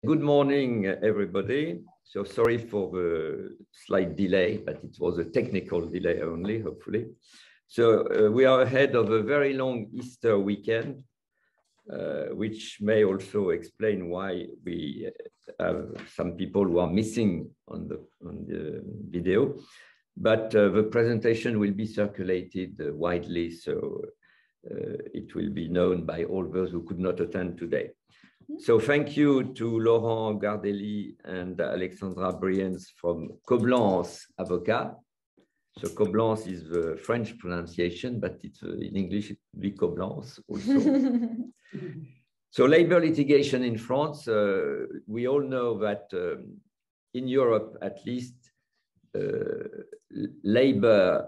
Good morning, everybody. So sorry for the slight delay, but it was a technical delay only, hopefully. So we are ahead of a very long Easter weekend, which may also explain why we have some people who are missing on the video. But the presentation will be circulated widely, so it will be known by all those who could not attend today. So thank you to Laurent, Guardelli, and Alexandra Briens from Coblence Avocats. So Coblence is the French pronunciation, but it's in English it would be Coblence also. So labor litigation in France, we all know that in Europe at least, labor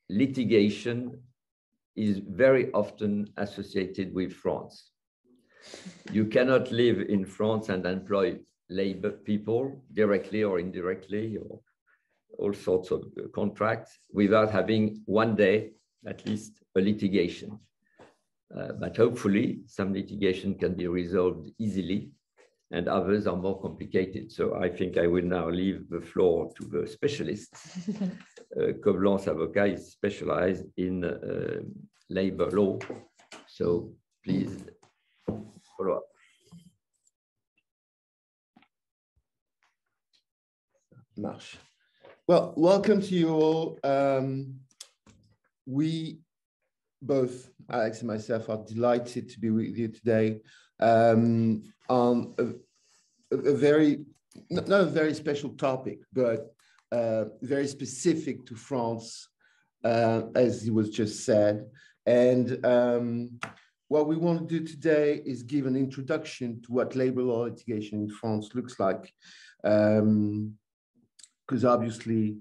litigation is very often associated with France. You cannot live in France and employ labor people directly or indirectly or all sorts of contracts without having one day, at least, a litigation. But hopefully some litigation can be resolved easily and others are more complicated. So I think I will now leave the floor to the specialists. Coblence Avocats is specialized in labor law. So please follow up. Marche. Well, welcome to you all. We both, Alex and myself, are delighted to be with you today on a very, not a very special topic, but very specific to France, as it was just said. And what we want to do today is give an introduction to what labor law litigation in France looks like. Because obviously,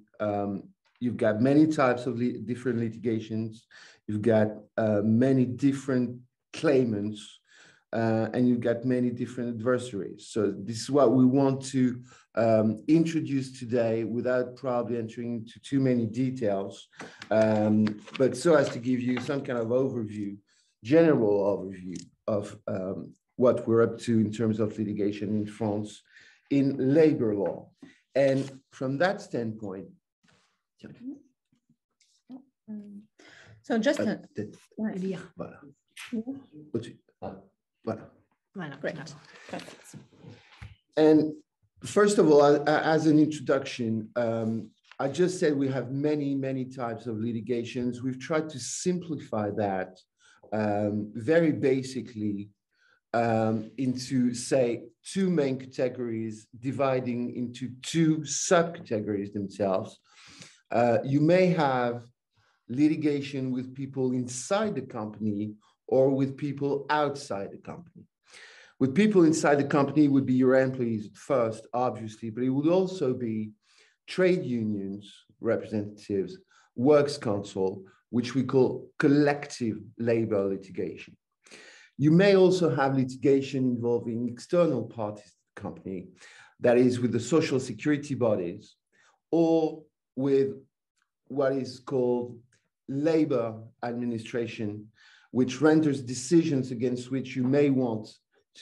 you've got many types of different litigations, you've got many different claimants, and you've got many different adversaries. So this is what we want to introduce today without probably entering into too many details, but so as to give you some kind of overview, general overview of what we're up to in terms of litigation in France in labor law. And from that standpoint, so just great. And first of all, as an introduction, I just said we have many types of litigations. We've tried to simplify that very basically into, say, two main categories, dividing into two subcategories themselves. You may have litigation with people inside the company or with people outside the company. With people inside the company would be your employees at first, obviously, but it would also be trade unions, representatives, works council, which we call collective labor litigation. You may also have litigation involving external parties to the company, that is with the social security bodies, or with what is called labor administration, which renders decisions against which you may want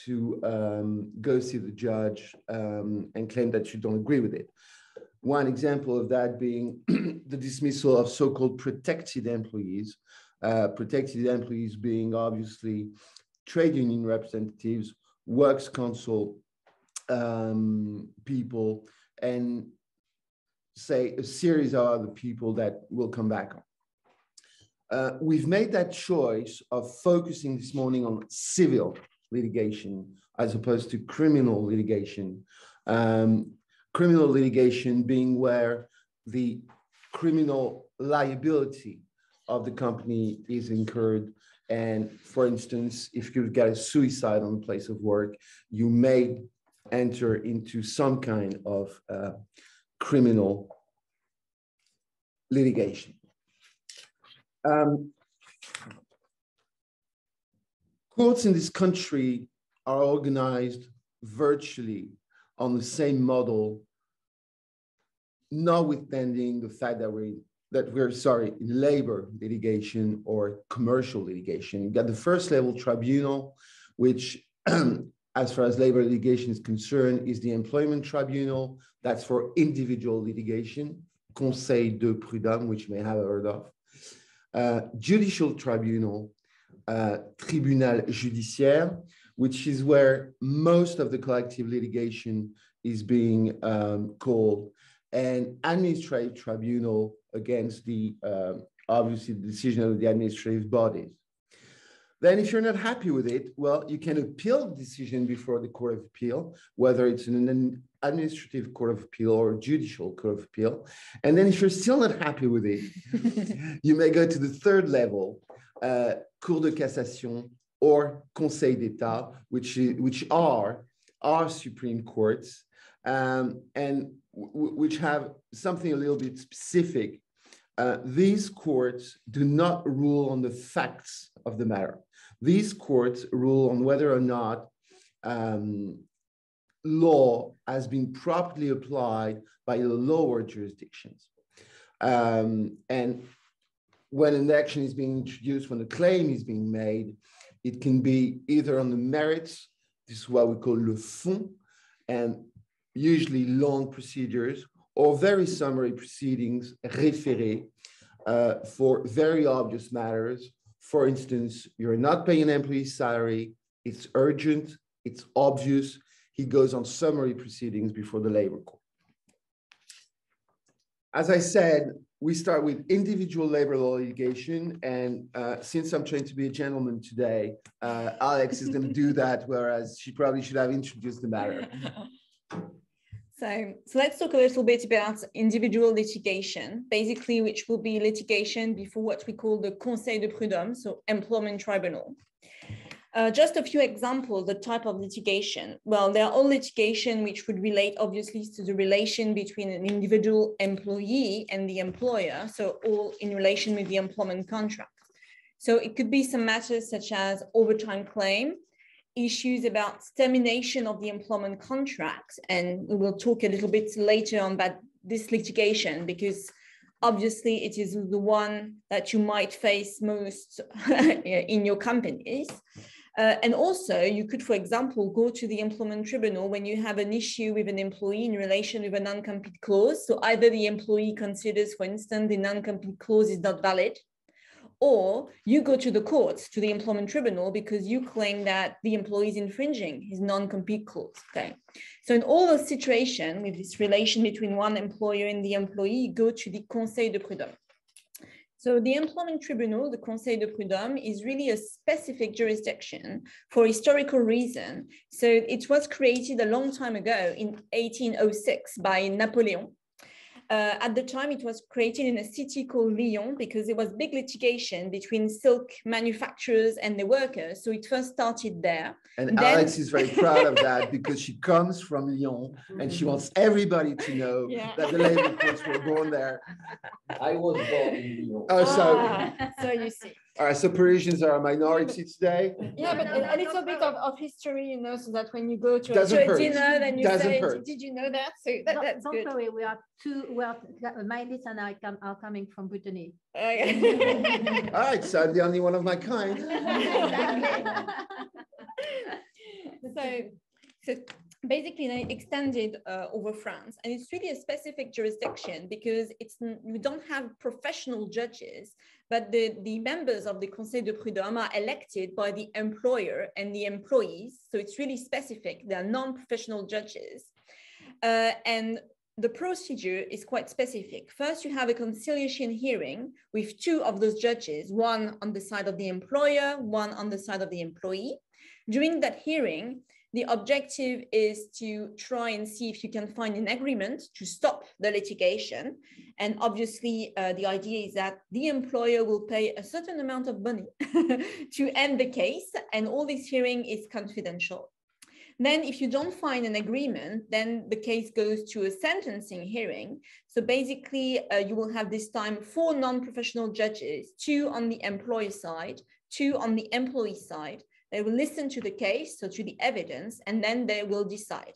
to go see the judge and claim that you don't agree with it. One example of that being the dismissal of so-called protected employees being obviously trade union representatives, works council people, and say a series of other people that we'll come back on. We've made that choice of focusing this morning on civil litigation as opposed to criminal litigation. Criminal litigation being where the criminal liability of the company is incurred. And for instance, if you've got a suicide on the place of work, you may enter into some kind of criminal litigation. Courts in this country are organized virtually on the same model, notwithstanding the fact that we're in labor litigation or commercial litigation. You got the first level tribunal, which as far as labor litigation is concerned, is the Employment Tribunal. That's for individual litigation, Conseil de Prud'homme, which you may have heard of. Judicial Tribunal, Tribunal Judiciaire, which is where most of the collective litigation is being called, and Administrative Tribunal against the, obviously, the decision of the administrative bodies. Then if you're not happy with it, well, you can appeal the decision before the Court of Appeal, whether it's an administrative Court of Appeal or a judicial Court of Appeal. And then if you're still not happy with it, you may go to the third level, Cour de Cassation or Conseil d'État, which are our Supreme Courts, and which have something a little bit specific. These courts do not rule on the facts of the matter. These courts rule on whether or not law has been properly applied by the lower jurisdictions. And when an action is being introduced, when a claim is being made, it can be either on the merits, this is what we call le fond, and usually long procedures, or very summary proceedings, référés, for very obvious matters. For instance, you're not paying an employee's salary, it's urgent, it's obvious, he goes on summary proceedings before the labor court. As I said, we start with individual labor law litigation, and since I'm trying to be a gentleman today, Alex is going to do that, whereas she probably should have introduced the matter. So let's talk a little bit about individual litigation, basically, which will be litigation before what we call the Conseil de Prud'homme, so Employment Tribunal. Just a few examples, the type of litigation. Well, there are all litigation which would relate obviously to the relation between an individual employee and the employer, so all in relation with the employment contract. So it could be some matters such as overtime claim, issues about termination of the employment contract, and we will talk a little bit later on about this litigation because obviously it is the one that you might face most in your companies. And also you could, for example, go to the employment tribunal when you have an issue with an employee in relation with a non-compete clause. So either the employee considers, for instance, the non-compete clause is not valid, or you go to the courts, to the employment tribunal, because you claim that the employee is infringing his non-compete clause, okay? So in all those situations, with this relation between one employer and the employee, you go to the Conseil de Prud'homme. So the employment tribunal, the Conseil de Prud'homme, is really a specific jurisdiction for historical reason. So it was created a long time ago in 1806 by Napoleon. At the time, it was created in a city called Lyon because there was big litigation between silk manufacturers and the workers. So it first started there. And then, Alex is very proud of that because she comes from Lyon and she wants everybody to know that the labor courts were born there. I was born in Lyon. So you see. All right, so Parisians are a minority today. Yeah, but a little bit of history, you know, so that when you go to a dinner, then you say, hurt. did you know that? So that's don't good. worry, we are my list and I are coming from Brittany. Okay. All right, so I'm the only one of my kind. So basically they extended over France, and it's really a specific jurisdiction because we don't have professional judges, but the members of the Conseil de Prud'homme are elected by the employer and the employees. So it's really specific. They are non-professional judges. And the procedure is quite specific. First, you have a conciliation hearing with two of those judges, one on the side of the employer, one on the side of the employee. During that hearing, the objective is to try and see if you can find an agreement to stop the litigation. And obviously, the idea is that the employer will pay a certain amount of money to end the case, and all this hearing is confidential. Then if you don't find an agreement, then the case goes to a sentencing hearing. So basically, you will have this time 4 non-professional judges, 2 on the employer side, 2 on the employee side. They will listen to the case, so to the evidence, and then they will decide.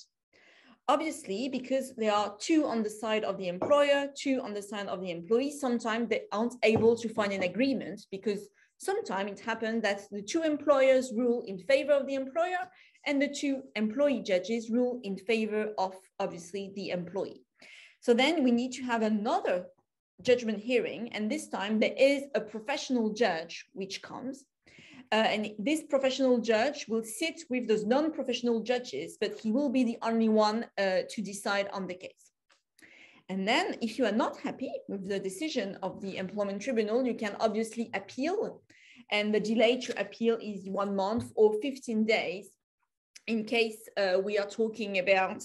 Obviously, because there are 2 on the side of the employer, 2 on the side of the employee, sometimes they aren't able to find an agreement because Sometimes it happens that the two employers rule in favor of the employer and the two employee judges rule in favor of, obviously, the employee. So then we need to have another judgment hearing, and this time there is a professional judge which comes. And this professional judge will sit with those non-professional judges, but he will be the only one to decide on the case. And then if you are not happy with the decision of the employment tribunal, you can obviously appeal. And the delay to appeal is 1 month or 15 days in case we are talking about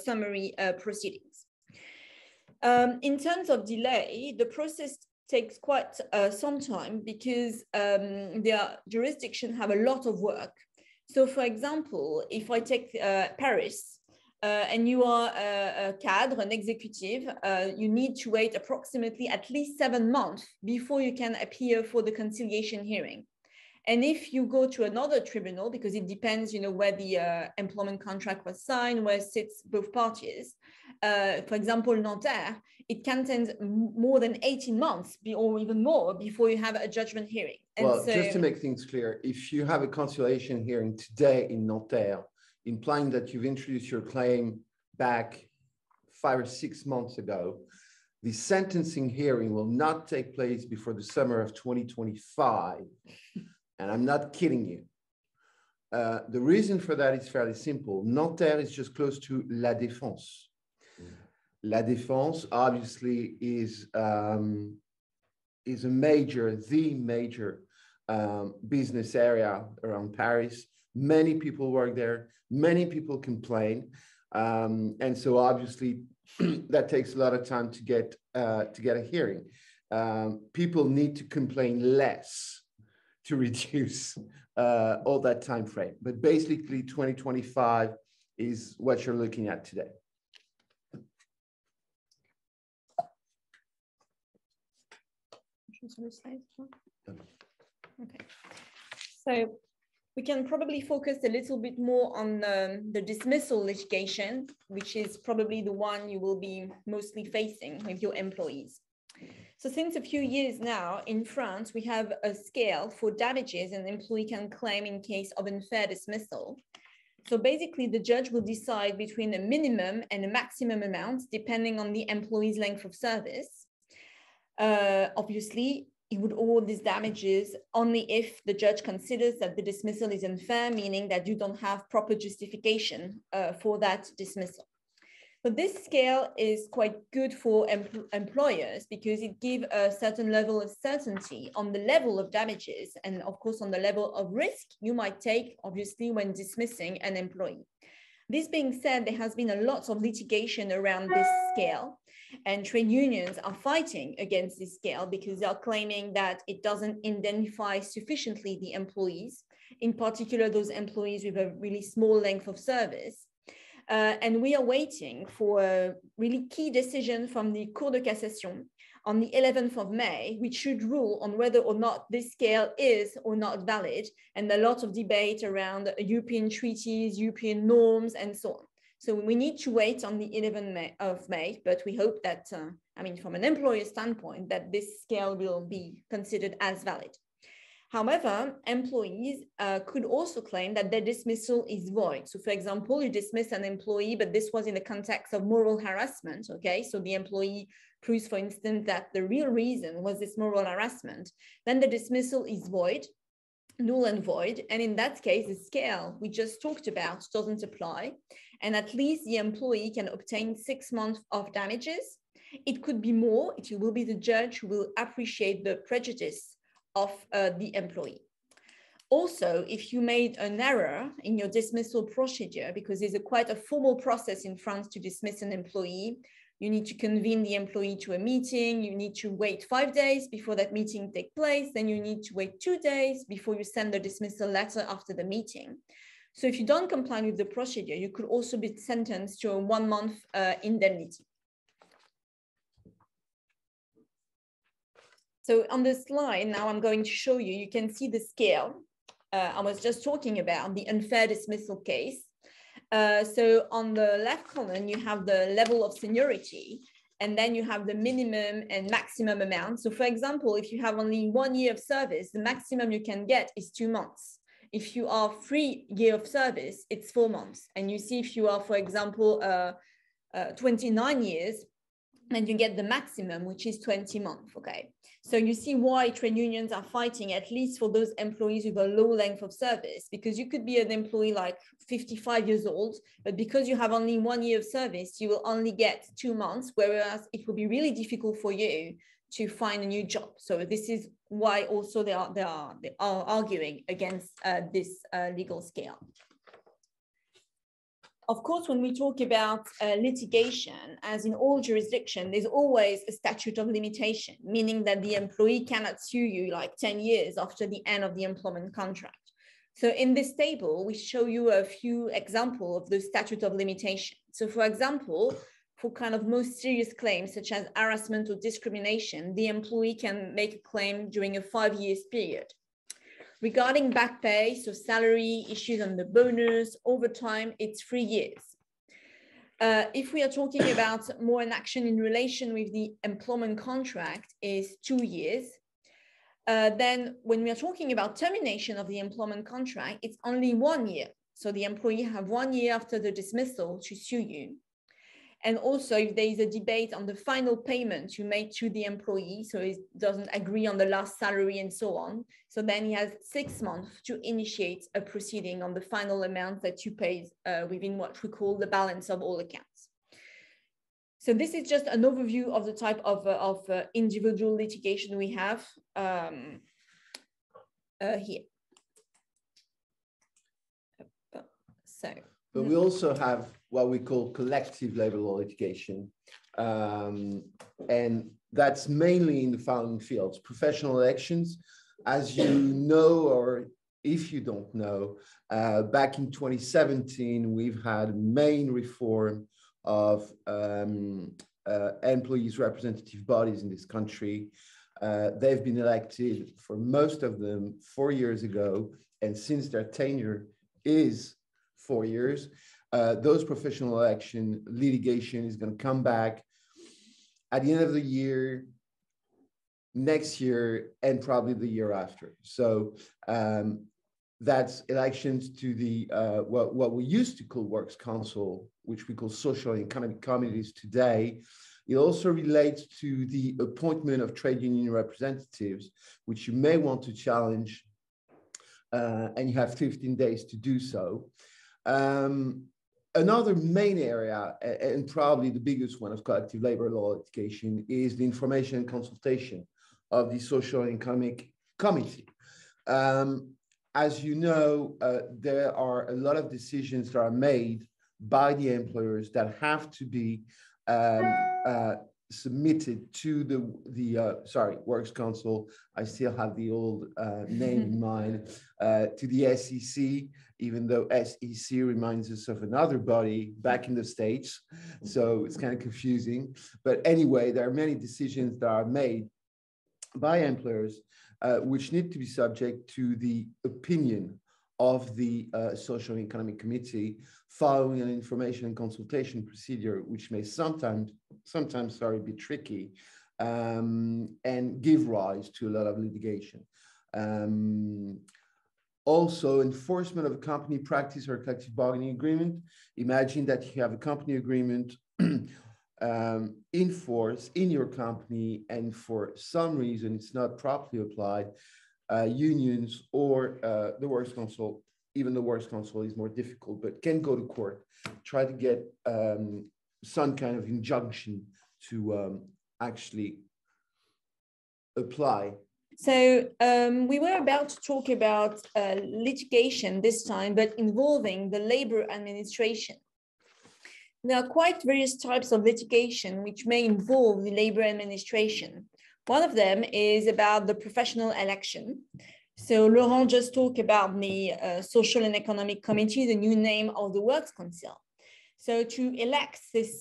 summary proceedings. In terms of delay, the process takes quite some time because their jurisdiction have a lot of work. So for example, if I take Paris, and you are a cadre, an executive, you need to wait approximately at least 7 months before you can appear for the conciliation hearing. And if you go to another tribunal, because it depends, where the employment contract was signed, where sits both parties, for example, Nanterre, it can take more than 18 months or even more before you have a judgment hearing. And well, so, just to make things clear, if you have a conciliation hearing today in Nanterre, implying that you've introduced your claim back 5 or 6 months ago, the sentencing hearing will not take place before the summer of 2025. And I'm not kidding you. The reason for that is fairly simple. Nanterre is just close to La Défense. La Défense obviously is the major business area around Paris. Many people work there. Many people complain, and so obviously that takes a lot of time to get a hearing. People need to complain less to reduce all that time frame. But basically, 2025 is what you're looking at today. Okay, so we can probably focus a little bit more on the dismissal litigation, which is probably the one you will be mostly facing with your employees. So since a few years now, in France, we have a scale for damages an employee can claim in case of unfair dismissal. So basically, the judge will decide between a minimum and a maximum amount, depending on the employee's length of service. Obviously, it would award these damages only if the judge considers that the dismissal is unfair, meaning that you don't have proper justification for that dismissal. But this scale is quite good for employers because it gives a certain level of certainty on the level of damages and, of course, on the level of risk you might take, obviously, when dismissing an employee. This being said, there has been a lot of litigation around this scale, and trade unions are fighting against this scale because they are claiming that it doesn't indemnify sufficiently the employees, in particular those employees with a really small length of service. And we are waiting for a really key decision from the Cour de Cassation on the 11th of May, which should rule on whether or not this scale is or not valid, and a lot of debate around European treaties, European norms, and so on. So we need to wait on the 11th of May, but we hope that, from an employer standpoint, that this scale will be considered as valid. However, employees could also claim that their dismissal is void. So for example, you dismiss an employee, but this was in the context of moral harassment, okay? So the employee proves, for instance, that the real reason was this moral harassment. Then the dismissal is void, null and void. And in that case, the scale we just talked about doesn't apply. And at least the employee can obtain 6 months of damages. It could be more. It will be the judge who will appreciate the prejudice of the employee. Also, if you made an error in your dismissal procedure, because there's quite a formal process in France to dismiss an employee, you need to convene the employee to a meeting, you need to wait 5 days before that meeting takes place, then you need to wait 2 days before you send the dismissal letter after the meeting. So if you don't comply with the procedure, you could also be sentenced to a 1 month indemnity. So on this slide, now I'm going to show you, you can see the scale. I was just talking about the unfair dismissal case. So on the left column, you have the level of seniority. and then you have the minimum and maximum amount. So for example, if you have only 1 year of service, the maximum you can get is 2 months. If you are 3 years of service, it's 4 months. And you see if you are, for example, 29 years, and you get the maximum, which is 20 months, okay? So you see why trade unions are fighting, at least for those employees with a low length of service, because you could be an employee like 55 years old, but because you have only 1 year of service, you will only get 2 months, whereas it will be really difficult for you to find a new job. So this is why also they are arguing against this legal scale. Of course, when we talk about litigation, as in all jurisdictions, there's always a statute of limitation, meaning that the employee cannot sue you like 10 years after the end of the employment contract. So in this table, we show you a few examples of the statute of limitation. So for example, for kind of most serious claims, such as harassment or discrimination, the employee can make a claim during a 5-year period. Regarding back pay, so salary, issues on the bonus, overtime, it's 3 years. If we are talking about more an action in relation with the employment contract is 2 years. Then when we are talking about termination of the employment contract, it's only 1 year. So the employee have 1 year after the dismissal to sue you. And also if there is a debate on the final payment you made to the employee, so he doesn't agree on the last salary and so on, so then he has 6 months to initiate a proceeding on the final amount that you paid within what we call the balance of all accounts. So this is just an overview of the type of individual litigation we have here. But we also have what we call collective labor law litigation. And that's mainly in the following fields: professional elections. As you know, or if you don't know, back in 2017, we've had main reform of employees' representative bodies in this country. They've been elected for most of them 4 years ago. And since their tenure is 4 years, those professional election litigation is going to come back at the end of the year, next year, and probably the year after. So that's elections to the what we used to call Works Council, which we call social and economic committees today. It also relates to the appointment of trade union representatives, which you may want to challenge, and you have 15 days to do so. Another main area, and probably the biggest one of collective labor law litigation, is the information and consultation of the Social and Economic Committee. As you know, there are a lot of decisions that are made by the employers that have to be submitted to the Works Council. I still have the old name in mind, to the SEC, even though SEC reminds us of another body back in the States. So it's kind of confusing. But anyway, there are many decisions that are made by employers which need to be subject to the opinion of the Social and Economic Committee following an information and consultation procedure, which may sometimes be tricky and give rise to a lot of litigation. Also, enforcement of a company practice or collective bargaining agreement. Imagine that you have a company agreement in force in your company, and for some reason it's not properly applied. Unions or the Works Council, even the Works Council is more difficult, but can go to court, try to get some kind of injunction to actually apply. So we were about to talk about litigation this time, but involving the labor administration. There are quite various types of litigation which may involve the labor administration. One of them is about the professional election. So Laurent just talked about the Social and Economic Committee, the new name of the Works Council. So to elect this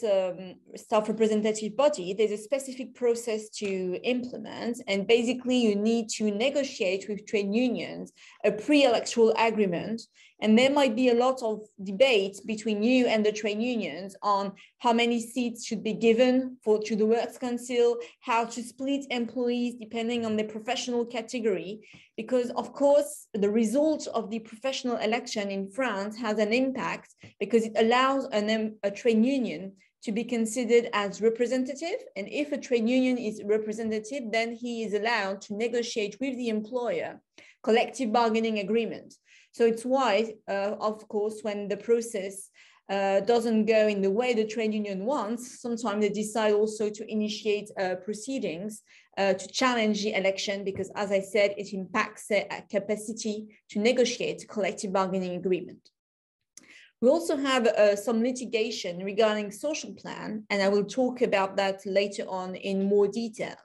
staff representative body, there's a specific process to implement. And basically you need to negotiate with trade unions a pre-electoral agreement And there might be a lot of debate between you and the trade unions on how many seats should be given to the Works Council, how to split employees depending on their professional category, because of course, the result of the professional election in France has an impact because it allows a trade union to be considered as representative. And if a trade union is representative, then he is allowed to negotiate with the employer collective bargaining agreement. So it's why, of course, when the process doesn't go in the way the trade union wants, sometimes they decide also to initiate proceedings to challenge the election, because as I said, it impacts their capacity to negotiate collective bargaining agreement. We also have some litigation regarding social plan, and I will talk about that later on in more details.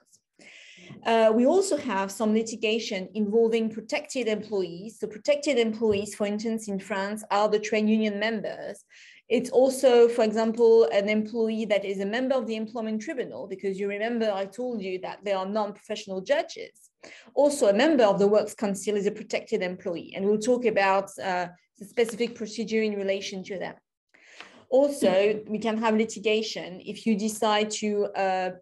We also have some litigation involving protected employees. So protected employees, for instance, in France are the trade union members. It's also, for example, an employee that is a member of the employment tribunal, because you remember I told you that they are non-professional judges. Also, a member of the Works Council is a protected employee, and we'll talk about the specific procedure in relation to them. Also, we can have litigation if you decide to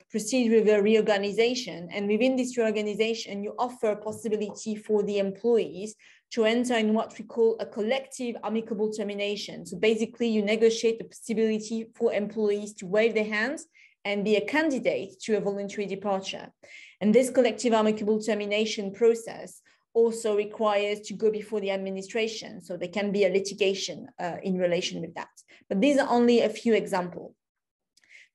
proceed with a reorganization, and within this reorganization, you offer a possibility for the employees to enter in what we call a collective amicable termination. So basically, you negotiate the possibility for employees to wave their hands and be a candidate to a voluntary departure. And this collective amicable termination process also requires to go before the administration. So there can be a litigation in relation with that. But these are only a few examples.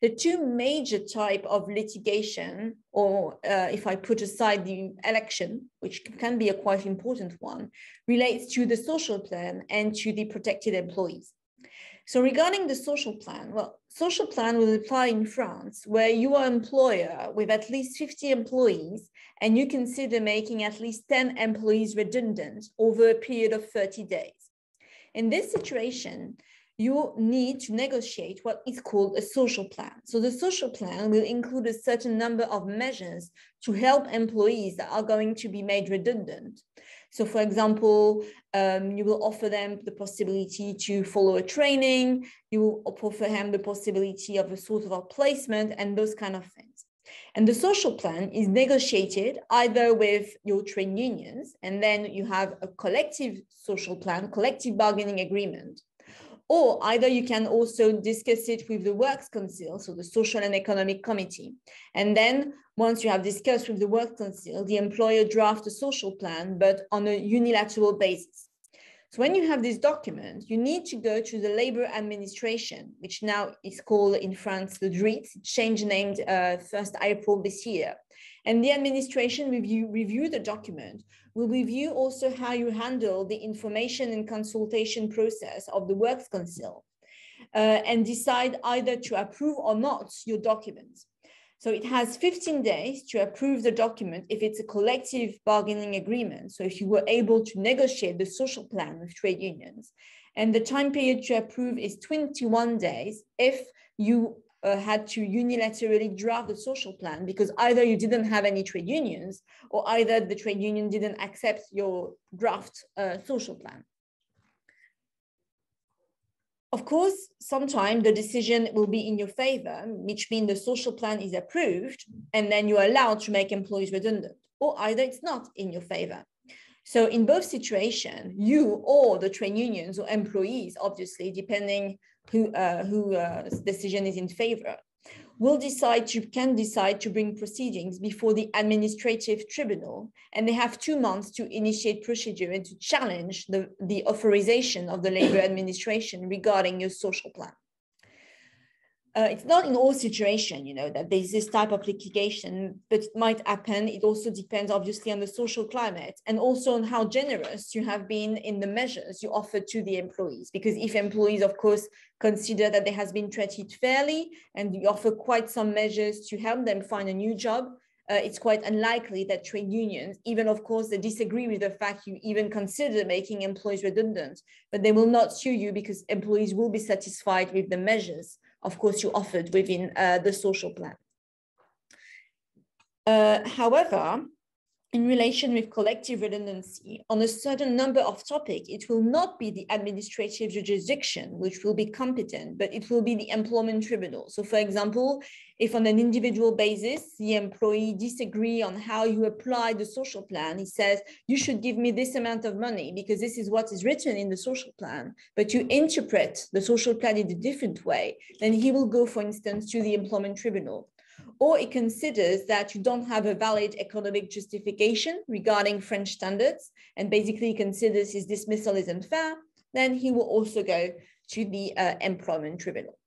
The two major types of litigation, or if I put aside the election, which can be a quite important one, relates to the social plan and to the protected employees. So regarding the social plan, well, social plan will apply in France where you are an employer with at least 50 employees and you consider making at least 10 employees redundant over a period of 30 days. In this situation, you need to negotiate what is called a social plan. So the social plan will include a certain number of measures to help employees that are going to be made redundant. So for example, you will offer them the possibility to follow a training, you will offer them the possibility of a sort of a placement and those kind of things. And the social plan is negotiated either with your trade unions, and then you have a collective social plan, collective bargaining agreement, or either you can also discuss it with the Works Council, so the Social and Economic Committee. And then once you have discussed with the Works Council, the employer drafts a social plan, but on a unilateral basis. So when you have this document, you need to go to the Labor Administration, which now is called in France the DRIT, changed named 1st April this year. And the administration review the document, will review also how you handle the information and consultation process of the Works Council and decide either to approve or not your document. So it has 15 days to approve the document if it's a collective bargaining agreement. So if you were able to negotiate the social plan with trade unions, and the time period to approve is 21 days if you had to unilaterally draft the social plan because either you didn't have any trade unions or either the trade union didn't accept your draft social plan. Of course, sometimes the decision will be in your favor, which means the social plan is approved and then you're allowed to make employees redundant, or either it's not in your favor. So in both situations, you or the trade unions or employees, obviously, depending whose decision is in favor, can decide to bring proceedings before the administrative tribunal, and they have 2 months to initiate procedure and to challenge the authorization of the labor administration regarding your social plan. It's not in all situations, that there's this type of litigation, but it might happen. It also depends, obviously, on the social climate and also on how generous you have been in the measures you offer to the employees. Because if employees, of course, consider that they has been treated fairly and you offer quite some measures to help them find a new job, it's quite unlikely that trade unions, even of course they disagree with the fact you even consider making employees redundant, but they will not sue you because employees will be satisfied with the measures, of course, you offered within the social plan. However, in relation with collective redundancy on a certain number of topics, it will not be the administrative jurisdiction which will be competent, but it will be the employment tribunal. So for example, if on an individual basis, the employee disagree on how you apply the social plan, he says, you should give me this amount of money because this is what is written in the social plan, but you interpret the social plan in a different way, then he will go, for instance, to the employment tribunal. Or it considers that you don't have a valid economic justification regarding French standards, and basically considers his dismissal is unfair, then he will also go to the employment tribunal.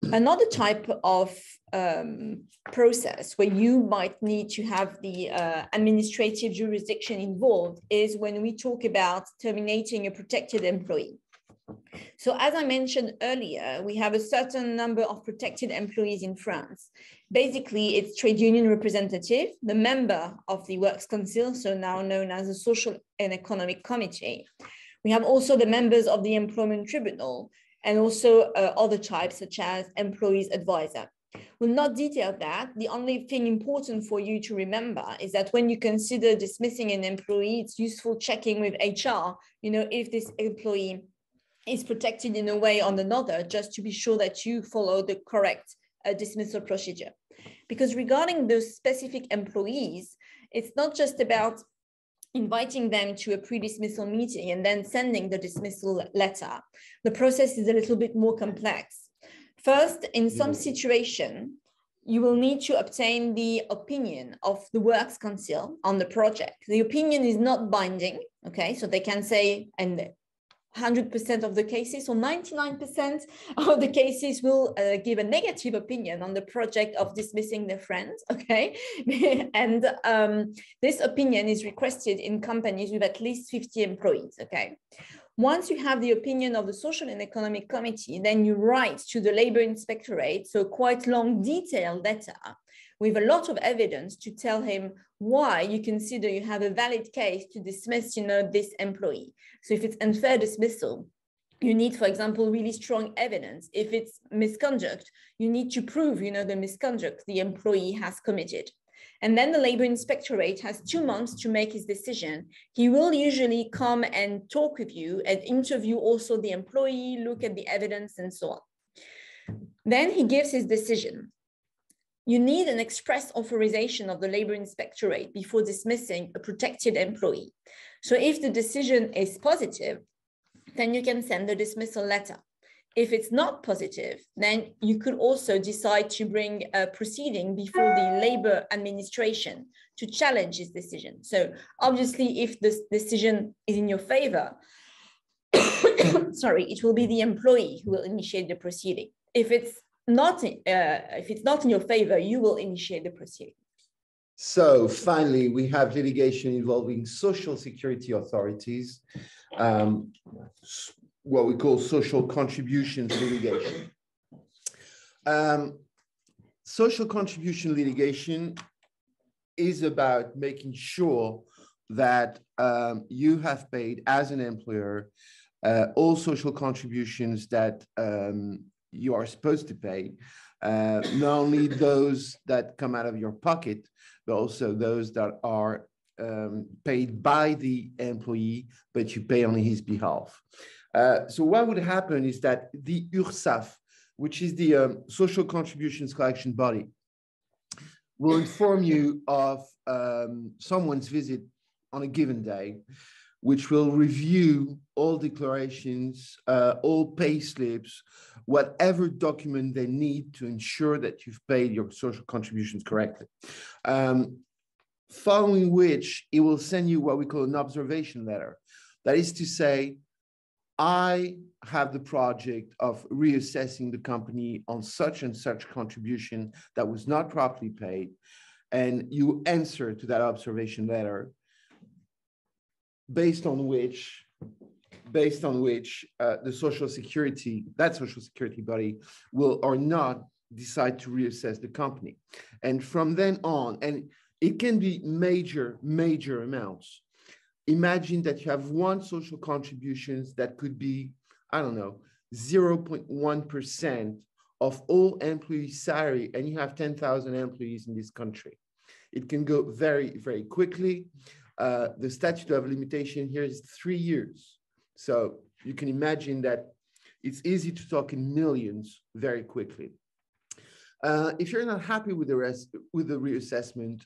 Another type of process where you might need to have the administrative jurisdiction involved is when we talk about terminating a protected employee. So as I mentioned earlier, we have a certain number of protected employees in France. Basically, it's trade union representative, the member of the Works Council, so now known as the Social and Economic Committee. We have also the members of the Employment Tribunal, and also other types such as employees advisor. We'll not detail that. The only thing important for you to remember is that when you consider dismissing an employee, it's useful checking with HR, if this employee is protected in a way or another, just to be sure that you follow the correct dismissal procedure. Because regarding those specific employees, it's not just about inviting them to a pre-dismissal meeting and then sending the dismissal letter. The process is a little bit more complex. First, in some situation, you will need to obtain the opinion of the Works Council on the project. The opinion is not binding, okay? So they can say, and 100% of the cases or 99% of the cases will give a negative opinion on the project of dismissing their friends, okay? And this opinion is requested in companies with at least 50 employees, okay? Once you have the opinion of the Social and Economic Committee, then you write to the Labor Inspectorate, so quite long detailed letter with a lot of evidence to tell him why you consider you have a valid case to dismiss, this employee. So if it's unfair dismissal, you need, for example, really strong evidence. If it's misconduct, you need to prove, the misconduct the employee has committed. And then the Labor Inspectorate has 2 months to make his decision. He will usually come and talk with you and interview also the employee, look at the evidence and so on. Then he gives his decision. You need an express authorization of the Labor Inspectorate before dismissing a protected employee. So if the decision is positive, then you can send the dismissal letter. If it's not positive, then you could also decide to bring a proceeding before the Labor Administration to challenge his decision. So obviously, if this decision is in your favor, it will be the employee who will initiate the proceeding. If it's not in your favor, you will initiate the proceeding. So finally, we have litigation involving social security authorities, what we call social contributions litigation. Social contribution litigation is about making sure that you have paid as an employer all social contributions that you are supposed to pay, not only those that come out of your pocket, but also those that are paid by the employee, but you pay on his behalf. So what would happen is that the URSSAF, which is the social contributions collection body, will inform you of someone's visit on a given day, which will review all declarations, all pay slips, whatever document they need to ensure that you've paid your social contributions correctly. Following which, it will send you what we call an observation letter. That is to say, I have the project of reassessing the company on such and such contribution that was not properly paid, and you answer to that observation letter, based on which the social security body will or not decide to reassess the company. And from then on, and it can be major amounts. Imagine that you have one social contributions that could be, I don't know, 0.1% of all employee salary, and you have 10,000 employees in this country. It can go very, very quickly. The statute of limitation here is 3 years. So you can imagine that it's easy to talk in millions very quickly. If you're not happy with the reassessment,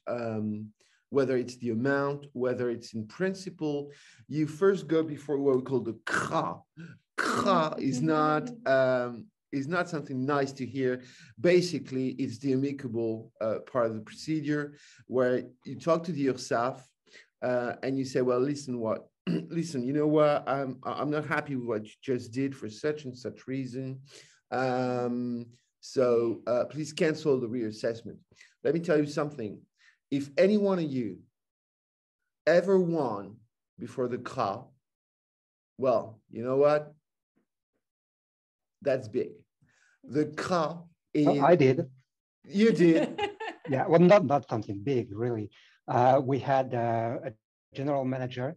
whether it's the amount, whether it's in principle, you first go before what we call the CRA. CRA is not something nice to hear. Basically, it's the amicable part of the procedure where you talk to the URSSAF and you say, well, listen, you know what? I'm not happy with what you just did for such and such reason. So please cancel the reassessment. Let me tell you something. If any one of you ever won before the CRA, well, you know what? That's big. The CRA is... Oh, I did. You did? Yeah, well, not something big, really. We had a general manager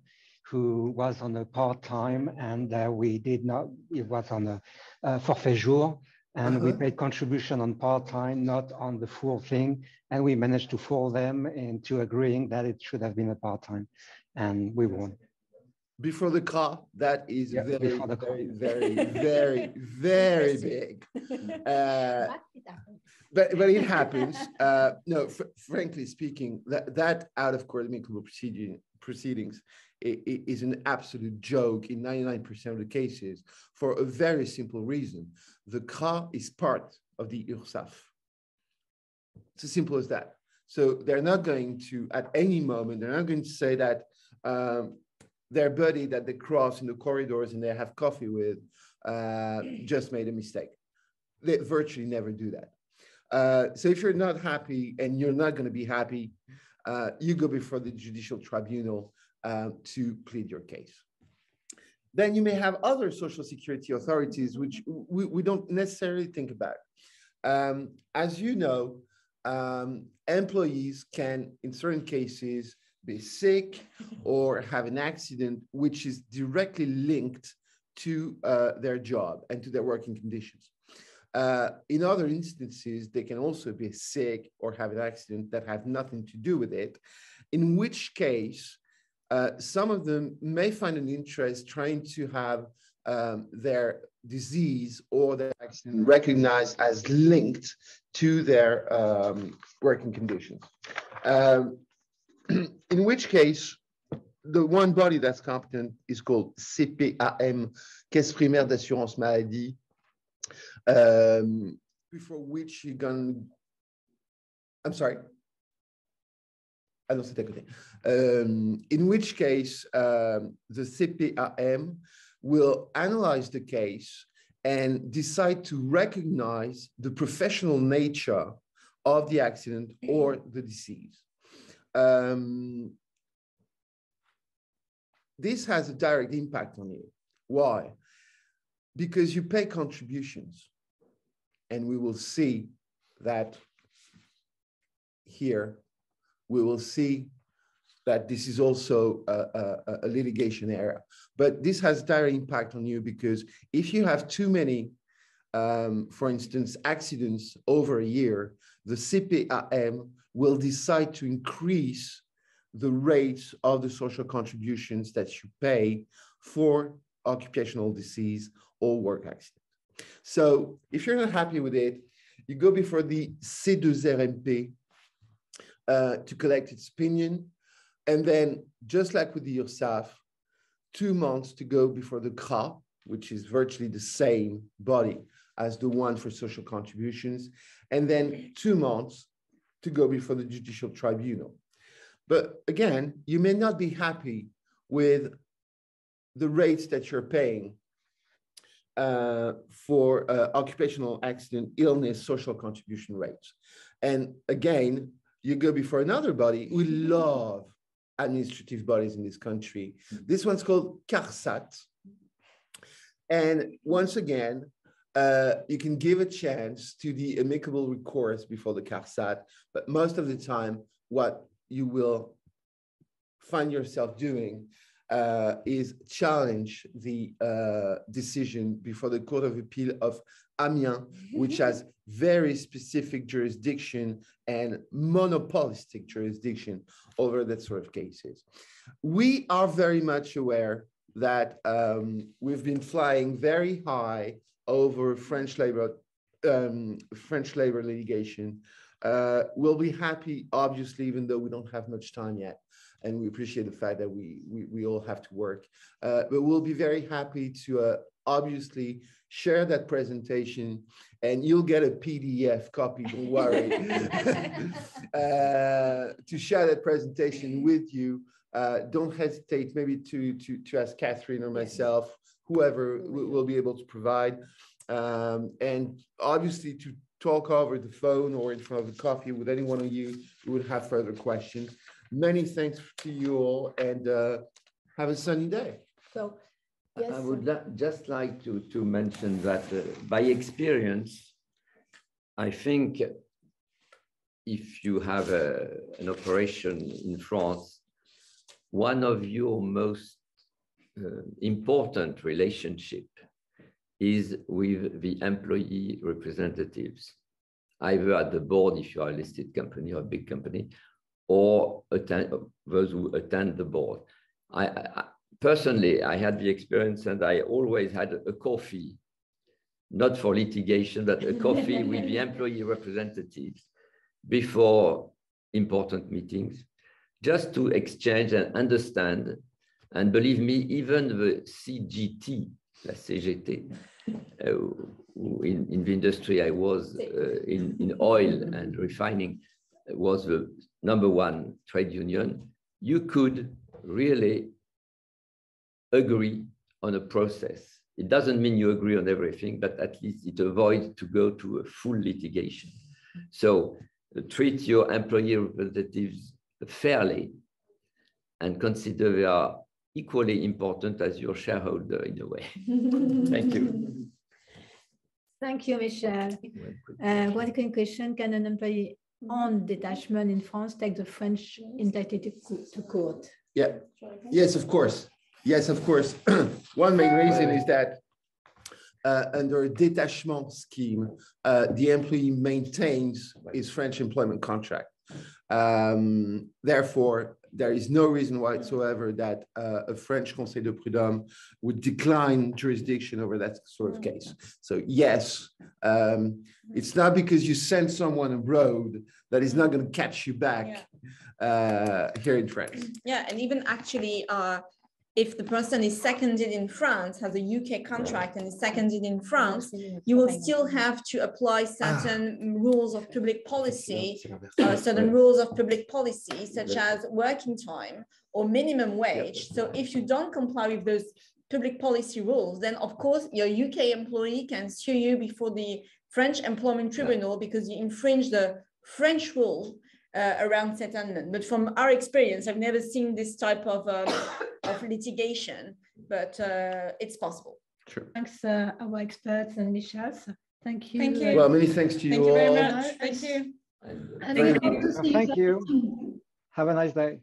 who was on a part-time, and we did not, it was on a forfait jour, and we paid contribution on part-time, not on the full thing, and we managed to fool them into agreeing that it should have been a part-time, and we won. Before the CRA, that is very big. But it happens. No, frankly speaking, that out-of-court amicable proceedings is an absolute joke in 99% of the cases for a very simple reason. The CRA is part of the URSSAF. It's as simple as that. So they're not going to, at any moment, they're not going to say that their buddy that they cross in the corridors and they have coffee with just made a mistake. They virtually never do that. So if you're not happy, and you're not going to be happy, you go before the judicial tribunal to plead your case. Then you may have other social security authorities, which we don't necessarily think about. As you know, employees can, in certain cases, be sick or have an accident which is directly linked to their job and to their working conditions. In other instances, they can also be sick or have an accident that have nothing to do with it, in which case some of them may find an interest trying to have their disease or their accident recognized as linked to their working conditions. In which case, the one body that's competent is called CPAM, Caisse Primaire d'Assurance Maladie, before which you're going to, I'm sorry. Ah non, c'est à côté. In which case, the CPAM will analyze the case and decide to recognize the professional nature of the accident or the disease. This has a direct impact on you. Why? Because you pay contributions, and we will see that here. We will see that this is also a litigation area. But this has direct impact on you because if you have too many, for instance, accidents over a year, the CPAM will decide to increase the rates of the social contributions that you pay for occupational disease or work accident. So if you're not happy with it, you go before the C2RMP to collect its opinion. And then, just like with the URSSAF, 2 months to go before the CRA, which is virtually the same body as the one for social contributions, and then 2 months to go before the judicial tribunal. But again, you may not be happy with the rates that you're paying for occupational accident, illness, social contribution rates. And again, you go before another body. We love administrative bodies in this country. This one's called CARSAT. And once again, you can give a chance to the amicable recourse before the CARSAT, but most of the time, what you will find yourself doing is challenge the decision before the Court of Appeal of Amiens, which has very specific jurisdiction and monopolistic jurisdiction over that sort of cases. We are very much aware that we've been flying very high over French labor litigation. We'll be happy, obviously, even though we don't have much time yet, and we appreciate the fact that we all have to work. But we'll be very happy to obviously share that presentation, and you'll get a PDF copy, don't worry, to share that presentation with you. Don't hesitate maybe to ask Catherine or myself, whoever will be able to provide. And obviously to talk over the phone or in front of the coffee with any one of you who would have further questions. Many thanks to you all, and have a sunny day. So, yes. I would just like to mention that by experience, I think if you have an operation in France, one of your most important relationship is with the employee representatives, either at the board if you are a listed company or a big company, or those who attend the board. Personally, I had the experience, and I always had a coffee, not for litigation, but a coffee with the employee representatives before important meetings, just to exchange and understand. And believe me, even the CGT, la CGT, in the industry I was in oil and refining, was the #1 trade union. You could really agree on a process. It doesn't mean you agree on everything, but at least it avoids to go to a full litigation. So treat your employee representatives fairly and consider they are equally important as your shareholder in a way. Thank you. Thank you, Michel. One quick question: can an employee on detachment in France take the French entity to court? Yeah. Yes, of course. Yes, of course. One main reason is that under a detachment scheme, the employee maintains his French employment contract. Therefore, there is no reason whatsoever that a French Conseil de Prud'homme would decline jurisdiction over that sort of case. So yes, it's not because you send someone abroad that is not going to catch you back here in France. Yeah, and even actually, if the person is seconded in France, has a UK contract and is seconded in France, you will still have to apply certain rules of public policy, such as working time or minimum wage. So if you don't comply with those public policy rules, then of course your UK employee can sue you before the French Employment Tribunal because you infringe the French rule around settlement. But from our experience, I've never seen this type of litigation, but it's possible. Sure. Thanks, our experts and Michel. Thank you. Thank you. Well, many thanks to you all. Thank you very much. Thank you. And Thank you. Thank you. Have a nice day.